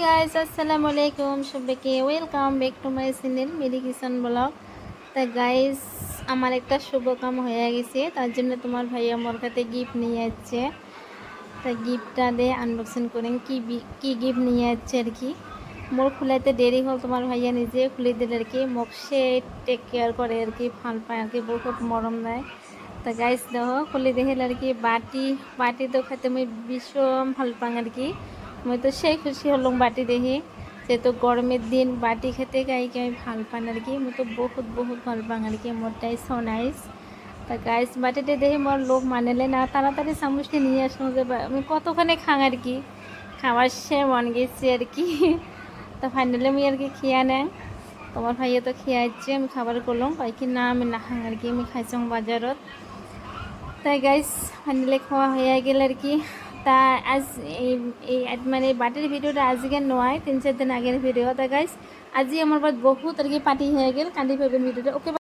Guys, আসসালামু আলাইকুম সবাইকে। Welcome back to my channel Meri kitchen blog. তা গাইস, আমার একটা শুভ কাম হয়ে গেছে, তার জন্য তোমার ভাইয়া আমার কাছে গিফট নিয়ে যাচ্ছে। তা গিফটটা দিয়ে আনবক্সিং করেন কি গিফট নিয়ে যাচ্ছে আর কি। মোর খুলাইতে দেরি হল, তোমার ভাইয়া নিজে খুলে দিলে আর কি। মোক সে টেক কেয়ার করে আর কি, ভাল পায় আর কি, বহুত মরম দেয়। তা গাইস দেখো খুলে দেখিলে আর কি বাটি তো খেতে মুই ভীষণ ভাল পাং আর কি। মুই তো সেই খুশি হলাম বাটি দেখি, যেহেতু গরমের দিন বাটি খেতে গাইকে আমি ভাল পান আর কি। মুই তো বহুত ভাল পাং আর কি। মোরটাই সো নাইস। তা গাইস বাটিতে দেখি মোর লোক মানেলে না, তাড়াতাড়ি চামচটি নিয়ে আসলাম যে আমি কতখানি খাং আর কি। খাওয়ার সে মন গেছে আর কি। তা ফাইনালি মুই আর কি খেয়া নেয়, তোমার ভাইয়া তো খেয়াইছে। আমি খাবার করলাম কয় কি না আমি না খাং আর কি, আমি খাইছং বাজারত। তাই গাইস ফাইনালি খাওয়া হয়ে গেল আর কি। তা আজ এই মানে বাটির ভিডিওটা আজকে নয়, 3-4 দিন আগের ভিডিও। তা গাইস আজি আমার বাদ বহুত আর কি পার্টি হয়ে গেল, কান্দি পাবেন ভিডিওটা। ওকে।